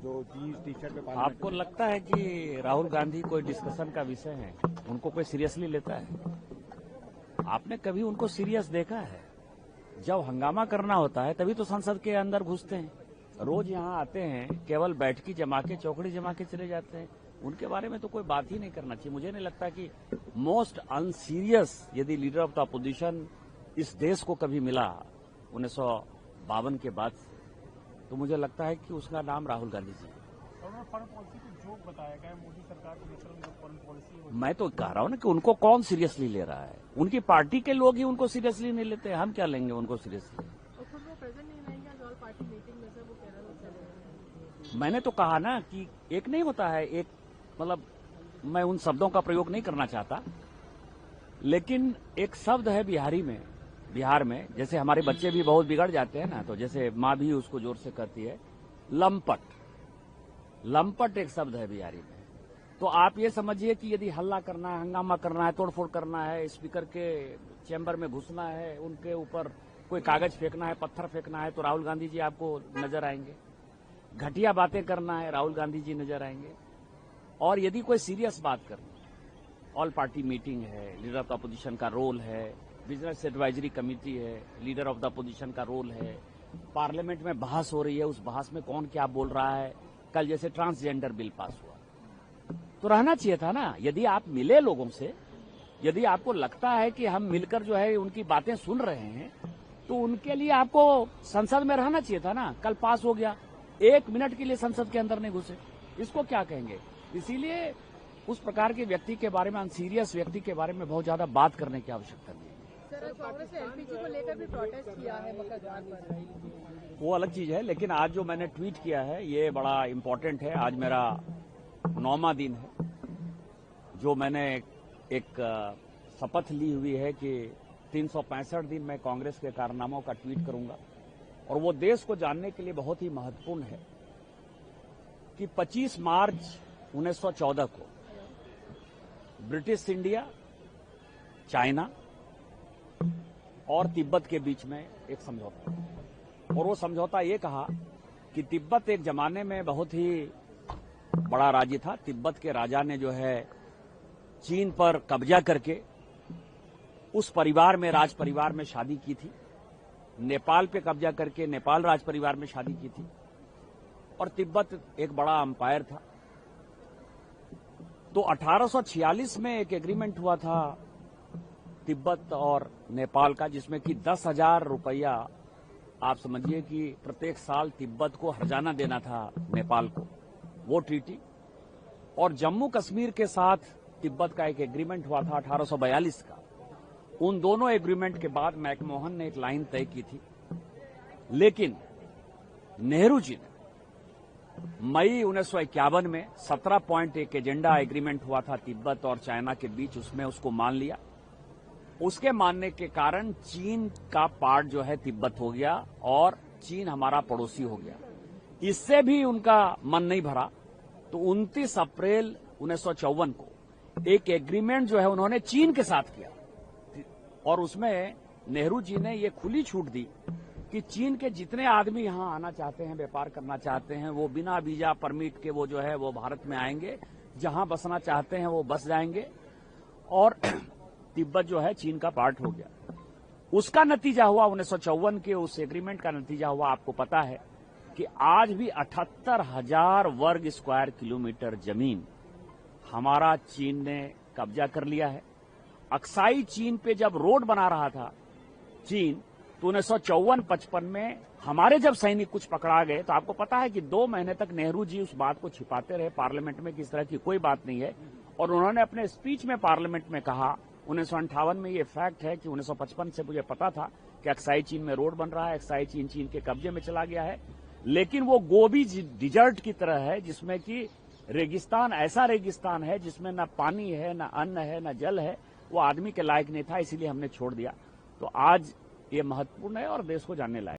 जो T shirt पे आपको लगता है कि राहुल गांधी कोई डिस्कशन का विषय है? उनको कोई सीरियसली लेता है? आपने कभी उनको सीरियस देखा है? जब हंगामा करना होता है तभी तो संसद के अंदर घुसते हैं। रोज यहाँ आते हैं, केवल बैठकी जमा के, चौकड़ी जमा के चले जाते हैं। उनके बारे में तो कोई बात ही नहीं करना चाहिए। मुझे नहीं लगता कि मोस्ट अनसीरियस यदि लीडर ऑफ द अपोजिशन इस देश को कभी मिला 1952 के बाद से, तो मुझे लगता है कि उसका नाम राहुल गांधी जी है। फॉरेन पॉलिसी को जोक बताया गया है मोदी सरकार की नेशनल फॉरेन पॉलिसी। मैं तो कह रहा हूं ना कि उनको कौन सीरियसली ले रहा है? उनकी पार्टी के लोग ही उनको सीरियसली नहीं लेते। हम क्या लेंगे उनको सीरियसली? मैंने तो कहा ना कि एक नहीं होता है, एक मतलब मैं उन शब्दों का प्रयोग नहीं करना चाहता, लेकिन एक शब्द है बिहार में जैसे हमारे बच्चे भी बहुत बिगड़ जाते हैं ना, तो जैसे माँ भी उसको जोर से कहती है, लंपट एक शब्द है बिहारी में। तो आप ये समझिए कि यदि हल्ला करना है, हंगामा करना है, तोड़फोड़ करना है, स्पीकर के चैम्बर में घुसना है, उनके ऊपर कोई कागज फेंकना है, पत्थर फेंकना है, तो राहुल गांधी जी आपको नजर आएंगे। घटिया बातें करना है, राहुल गांधी जी नजर आएंगे। और यदि कोई सीरियस बात करनी है, ऑल पार्टी मीटिंग है, लीडर ऑफ द अपोजिशन का रोल है, बिजनेस एडवाइजरी कमेटी है, लीडर ऑफ द अपोजिशन का रोल है, पार्लियामेंट में बहस हो रही है, उस बहस में कौन क्या बोल रहा है, कल जैसे ट्रांसजेंडर बिल पास हुआ, तो रहना चाहिए था ना। यदि आप मिले लोगों से, यदि आपको लगता है कि हम मिलकर जो है उनकी बातें सुन रहे हैं, तो उनके लिए आपको संसद में रहना चाहिए था ना। कल पास हो गया, 1 मिनट के लिए संसद के अंदर नहीं घुसे, इसको क्या कहेंगे? इसीलिए उस प्रकार के व्यक्ति के बारे में, अनसीरियस व्यक्ति के बारे में बहुत ज्यादा बात करने की आवश्यकता नहीं है। सर, कांग्रेस ने एलपीजी को लेकर भी प्रोटेस्ट किया है मकर द्वार पर। वो अलग चीज है, लेकिन आज जो मैंने ट्वीट किया है ये बड़ा इम्पोर्टेंट है। आज मेरा 9वां दिन है जो मैंने एक शपथ ली हुई है कि 365 दिन मैं कांग्रेस के कारनामों का ट्वीट करूंगा। और वो देश को जानने के लिए बहुत ही महत्वपूर्ण है कि 25 मार्च 1914 को ब्रिटिश इंडिया, चाइना और तिब्बत के बीच में एक समझौता, और वो समझौता ये कहा कि तिब्बत एक जमाने में बहुत ही बड़ा राज्य था। तिब्बत के राजा ने जो है चीन पर कब्जा करके उस परिवार में, राज परिवार में शादी की थी। नेपाल पे कब्जा करके नेपाल राज परिवार में शादी की थी। और तिब्बत एक बड़ा अंपायर था। तो 1846 में एक एग्रीमेंट हुआ था तिब्बत और नेपाल का, जिसमें कि 10,000 रुपया, आप समझिए कि प्रत्येक साल तिब्बत को हर्जाना देना था नेपाल को, वो ट्रीटी। और जम्मू कश्मीर के साथ तिब्बत का एक एग्रीमेंट हुआ था 1842 का। उन दोनों एग्रीमेंट के बाद मैकमोहन ने एक लाइन तय की थी, लेकिन नेहरू जी ने मई 1951 में 17 पॉइंट एक एजेंडा एग्रीमेंट हुआ था तिब्बत और चाइना के बीच, उसमें उसको मान लिया। उसके मानने के कारण चीन का पार्ट जो है तिब्बत हो गया और चीन हमारा पड़ोसी हो गया। इससे भी उनका मन नहीं भरा, तो 29 अप्रैल 1954 को एक एग्रीमेंट जो है उन्होंने चीन के साथ किया। और उसमें नेहरू जी ने ये खुली छूट दी कि चीन के जितने आदमी यहां आना चाहते हैं, व्यापार करना चाहते हैं, वो बिना वीजा परमिट के वो जो है वो भारत में आएंगे, जहां बसना चाहते हैं वो बस जाएंगे। और तिब्बत जो है चीन का पार्ट हो गया। उसका नतीजा हुआ 1954 के उस एग्रीमेंट का नतीजा हुआ, आपको पता है कि आज भी 78,000 वर्ग स्क्वायर किलोमीटर जमीन हमारा चीन ने कब्जा कर लिया है। अक्साई चीन पे जब रोड बना रहा था चीन, तो 1954-55 में हमारे जब सैनिक कुछ पकड़ा गए, तो आपको पता है कि 2 महीने तक नेहरू जी उस बात को छिपाते रहे पार्लियामेंट में कि इस तरह की कोई बात नहीं है। और उन्होंने अपने स्पीच में पार्लियामेंट में कहा, 1958 में ये फैक्ट है कि 1955 से मुझे पता था कि अक्साई चीन में रोड बन रहा है, अक्साई चीन के कब्जे में चला गया है, लेकिन वो गोबी डिजर्ट की तरह है, जिसमें कि रेगिस्तान, ऐसा रेगिस्तान है जिसमें न पानी है, न अन्न है, न जल है। वो आदमी के लायक नहीं था, इसीलिए हमने छोड़ दिया। तो आज ये महत्वपूर्ण है और देश को जानने लायक।